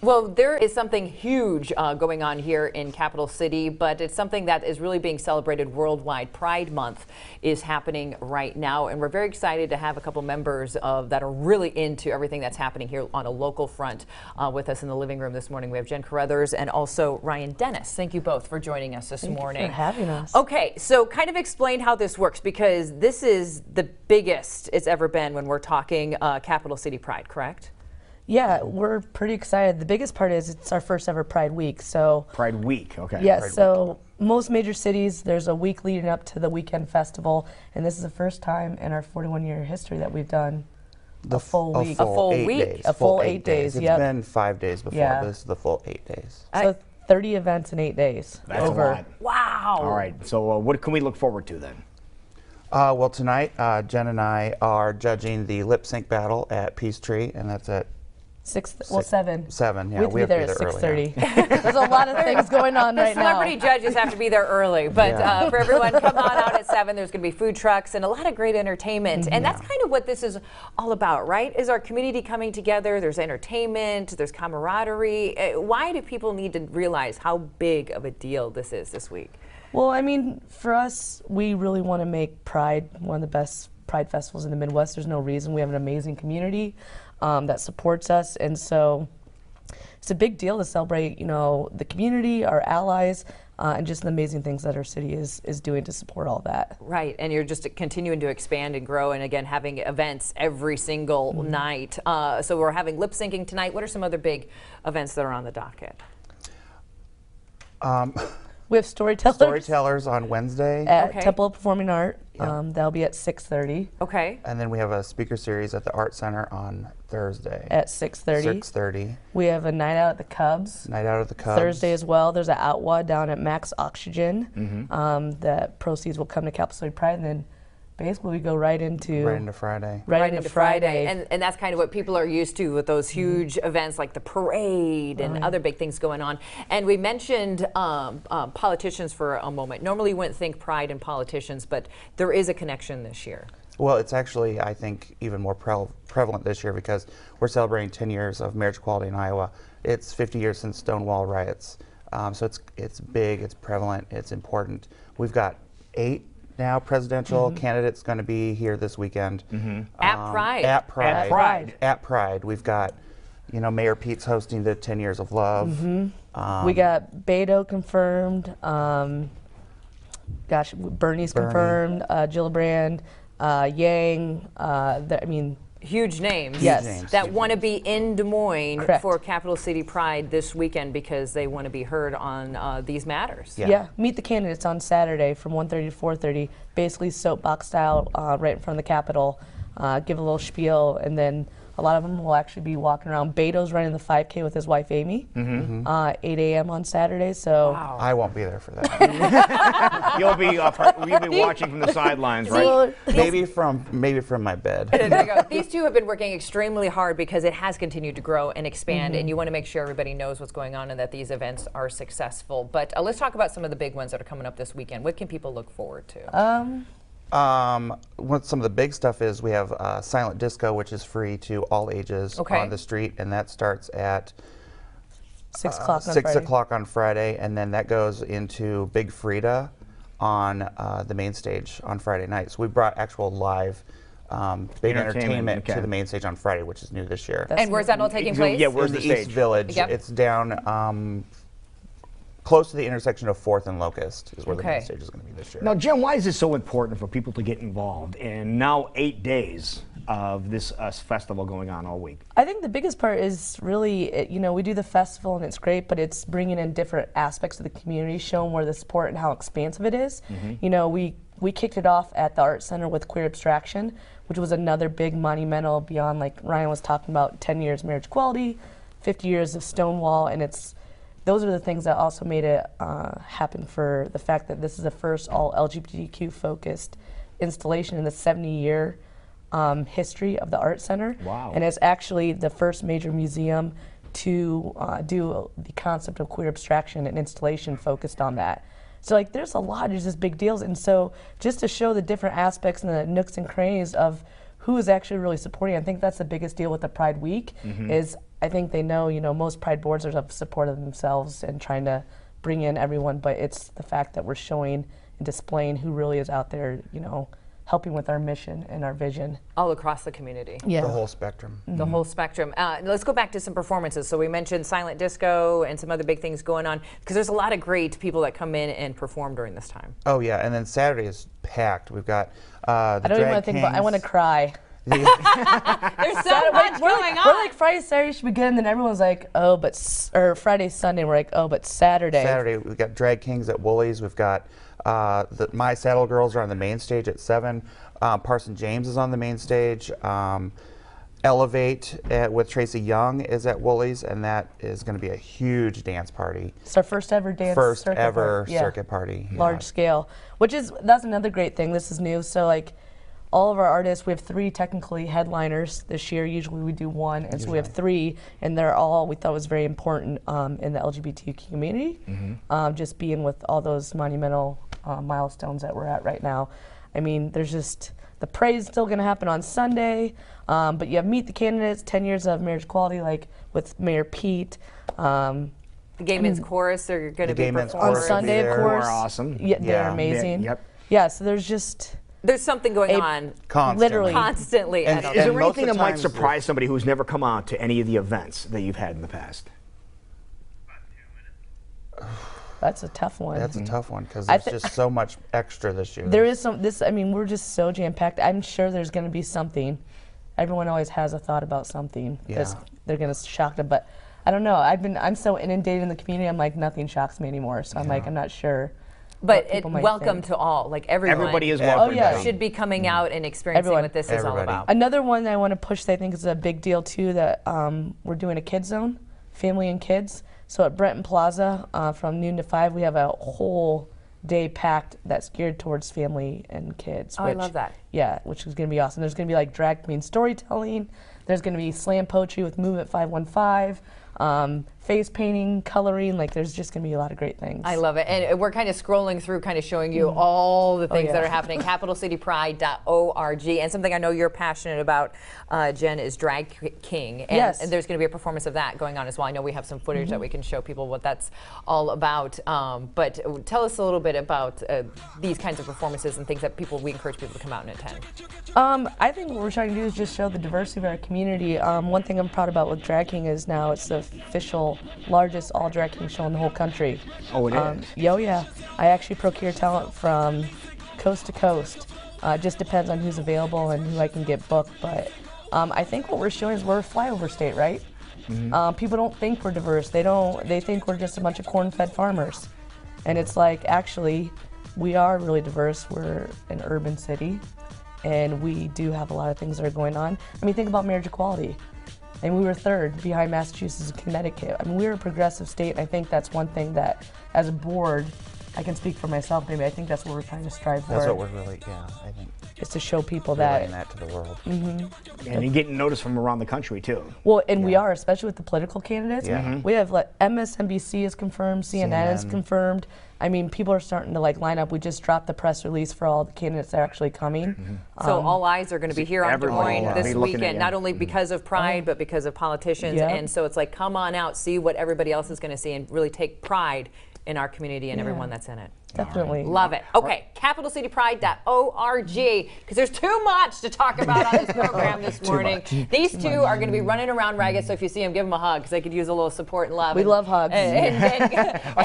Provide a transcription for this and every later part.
Well, there is something huge going on here in Capital City, but it's something that is really being celebrated worldwide. Pride Month is happening right now, and we're very excited to have a couple members that are really into everything that's happening here on a local front with us in the living room this morning. We have Jen Carruthers and also Ryan Dennis. Thank you both for joining us this morning. Thank you for having us. Okay, so kind of explain how this works, because this is the biggest it's ever been when we're talking Capital City Pride, correct? Yeah, we're pretty excited. The biggest part is it's our first ever Pride Week. So Pride Week, okay. Yeah, Pride so most major cities, there's a week leading up to the weekend festival, and this is the first time in our 41-year history that we've done a full week. A full week? Days. A full 8 days, It's yep. been 5 days before, Yeah. but this is the full 8 days. So 30 events in 8 days. That's a lot. Wow. All right, so what can we look forward to then? Well, tonight, Jen and I are judging the lip sync battle at Peachtree, and that's at 7. 7. Yeah, We have to be there at early. 6:30. There's a lot of things going on right now. Celebrity judges have to be there early, but Yeah. for everyone, come on out at 7. There's going to be food trucks and a lot of great entertainment. And that's kind of what this is all about, right? Is our community coming together. There's entertainment, there's camaraderie. Why do people need to realize how big of a deal this is this week? Well, I mean, for us, we really want to make Pride one of the best Pride festivals in the Midwest. There's no reason. We have an amazing community that supports us, and so it's a big deal to celebrate, you know, the community, our allies, and just the amazing things that our city is doing to support all that. Right, and you're just continuing to expand and grow, and again, having events every single night. So we're having lip syncing tonight. What are some other big events that are on the docket? We have storytellers. Storytellers on Wednesday, At Temple of Performing Art. Yeah. That'll be at 6:30. Okay. and then we have a speaker series at the Art Center on Thursday. At 6:30. 6:30. We have a night out at the Cubs. Night out of the Cubs. Thursday as well. There's an Outwa down at Max Oxygen. That proceeds will come to Capital City Pride, and then basically we go right into Friday. right into Friday. And that's kind of what people are used to with those huge events like the parade and other big things going on. And we mentioned politicians for a moment. Normally you wouldn't think Pride and politicians, but there is a connection this year. Well, it's actually, I think, even more prevalent this year because we're celebrating 10 years of marriage equality in Iowa. It's 50 years since Stonewall riots. So it's big, it's prevalent, it's important. We've got 8 now presidential candidates going to be here this weekend. At Pride. At Pride. At Pride. At Pride. We've got, you know, Mayor Pete's hosting the 10 Years of Love. We got Beto confirmed. Bernie's confirmed. Gillibrand, Yang. I mean, Huge names Yes. Huge names. that want to be in Des Moines Correct. for Capital City Pride this weekend because they want to be heard on these matters. Yeah. meet the candidates on Saturday from 1:30 to 4:30. Basically soapbox style, right in front of the Capitol. Give a little spiel, and then a lot of them will actually be walking around. Beto's running the 5K with his wife Amy, 8 a.m. on Saturday. So I won't be there for that. You'll be watching from the sidelines, right? Well, maybe from my bed. There you go. These two have been working extremely hard because it has continued to grow and expand, and you want to make sure everybody knows what's going on and that these events are successful. But let's talk about some of the big ones that are coming up this weekend. What can people look forward to? What some of the big stuff is, we have silent disco, which is free to all ages on the street, and that starts at 6 o'clock on 6 Friday. o'clock on Friday, and then that goes into Big Frida on the main stage on Friday night. So we brought actual live big entertainment to the main stage on Friday, which is new this year. And where's that all taking place? Yeah, where's in the the East stage? Village. Yep. It's down close to the intersection of 4th and Locust is where the main stage is going to be this year. Now, Jen, why is it so important for people to get involved in now 8 days of this festival going on all week? I think the biggest part is really, you know, we do the festival and it's great, but it's bringing in different aspects of the community, showing where the support and how expansive it is. You know, we kicked it off at the Art Center with Queer Abstraction, which was another big monumental beyond, like Ryan was talking about, 10 years marriage equality, 50 years of Stonewall, and those are the things that also made it happen, for the fact that this is the first all LGBTQ focused installation in the 70-year history of the Art Center. Wow. And it's actually the first major museum to do the concept of queer abstraction and installation focused on that. So like there's just big deals, and so just to show the different aspects and the nooks and crannies of who is actually really supporting, I think that's the biggest deal with the Pride Week, is I think they know, most Pride boards are supportive of themselves and trying to bring in everyone, but it's the fact that we're showing and displaying who really is out there, helping with our mission and our vision. All across the community. Yeah. The whole spectrum. The whole spectrum. Let's go back to some performances. So we mentioned silent disco and some other big things going on, because there's a lot of great people that come in and perform during this time. Oh yeah, and then Saturday is packed. We've got the I don't even want to think about. I want to cry. There's so much going on. We're like Friday, Saturday should be good, and then everyone's like, oh, but or Friday, Sunday, we're like, oh, but Saturday. Saturday we've got Drag Kings at Woolies. We've got My Saddle Girls are on the main stage at 7. Parson James is on the main stage. Elevate with Tracy Young is at Woolies, and that is going to be a huge dance party. It's our first ever dance First circuit ever party. Yeah. circuit party. Yeah. Large scale, that's another great thing. This is new, so like all of our artists, we have 3 technically headliners this year. Usually we do 1, and so we have 3, and they're all, we thought was very important in the LGBTQ community, just being with all those monumental milestones that we're at right now. I mean, there's just, the parade's still gonna happen on Sunday, but you have Meet the Candidates, 10 years of marriage equality, like with Mayor Pete. The Gay Men's Chorus are going to be Gay Men's performing. On Sunday, of there. course. More awesome. Yeah, they're Yeah. amazing. Yep. Yeah, so there's just, There's something going on Constantly. Literally. constantly. And- at Is Elevate. there most anything of that the might times surprise somebody who's never come out to any of the events that you've had in the past? that's a tough one. That's a tough one because I there's just so much extra this year. There is we're just so jam-packed. I'm sure there's going to be something. Everyone always has a thought about something. Yeah. They're going to shock them, but I don't know. I'm so inundated in the community, I'm like, nothing shocks me anymore. So I'm like, I'm not sure. But what people might welcome think. to all, like everyone. Everybody is Yeah. welcome. Oh, yeah. Betty. should be coming out and experiencing Everyone. what this is all Everybody. about. Another one that I want to push that I think is a big deal too, that we're doing a kids zone, family and kids. So at Brenton Plaza, from noon to 5, we have a whole day packed that's geared towards family and kids. Oh, I love that. Yeah, which is going to be awesome. There's going to be like drag queen storytelling. There's going to be slam poetry with Movement 515. Face painting, coloring, like there's just going to be a lot of great things. I love it. And we're kind of scrolling through, kind of showing you all the things yeah. that are happening. CapitalCityPride.org. And something I know you're passionate about, Jen, is Drag King. And, Yes. and there's going to be a performance of that going on as well. I know we have some footage that we can show people what that's all about. But tell us a little bit about these kinds of performances and things that we encourage people to come out and attend. I think what we're trying to do is just show the diversity of our community. One thing I'm proud about with Drag King is now it's the official largest all drag king show in the whole country. Oh, it is? Yeah. I actually procure talent from coast to coast. Just depends on who's available and who I can get booked. But I think what we're showing is we're a flyover state, right? People don't think we're diverse. They think we're just a bunch of corn-fed farmers. And it's like, actually, we are really diverse. We're an urban city, and we do have a lot of things that are going on. I mean, think about marriage equality. And we were 3rd behind Massachusetts and Connecticut. I mean, we're a progressive state, and I think that's one thing that, as a board, I can speak for myself, maybe I think that's what we're trying to strive for. That's what we're really, I think, is to show people relaying that. that to the world. And you're getting noticed from around the country, too. Well, and we are, especially with the political candidates. Yeah. We have like MSNBC is confirmed, CNN is CNN. confirmed. I mean, people are starting to like line up. We just dropped the press release for all the candidates that are actually coming. So all eyes are going to be here on Des everybody Moines will this be looking at weekend, you. not only because of Pride, but because of politicians. Yeah. And so it's like, come on out, see what everybody else is going to see, and really take pride in our community and everyone that's in it. Definitely. Love it. Okay, CapitalCityPride.org, because there's too much to talk about on this program this morning. These two are going to be running around ragged, so if you see them, give them a hug, because they could use a little support and love. We love hugs.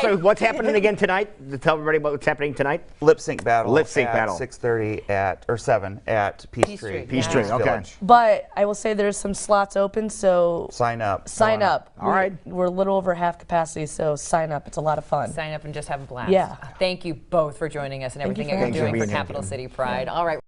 So what's happening again tonight? Tell everybody about what's happening tonight. Lip sync battle. Lip sync at battle. 6:30 or 7 at Peachtree. Peachtree, okay. Village. But I will say there's some slots open, so Sign up. sign up. All right. We're a little over half capacity, so sign up. It's a lot of fun. Sign up and just have a blast. Yeah. Thank you both for joining us and Thank you everything for that you're having doing us. for Capital City Pride. All right.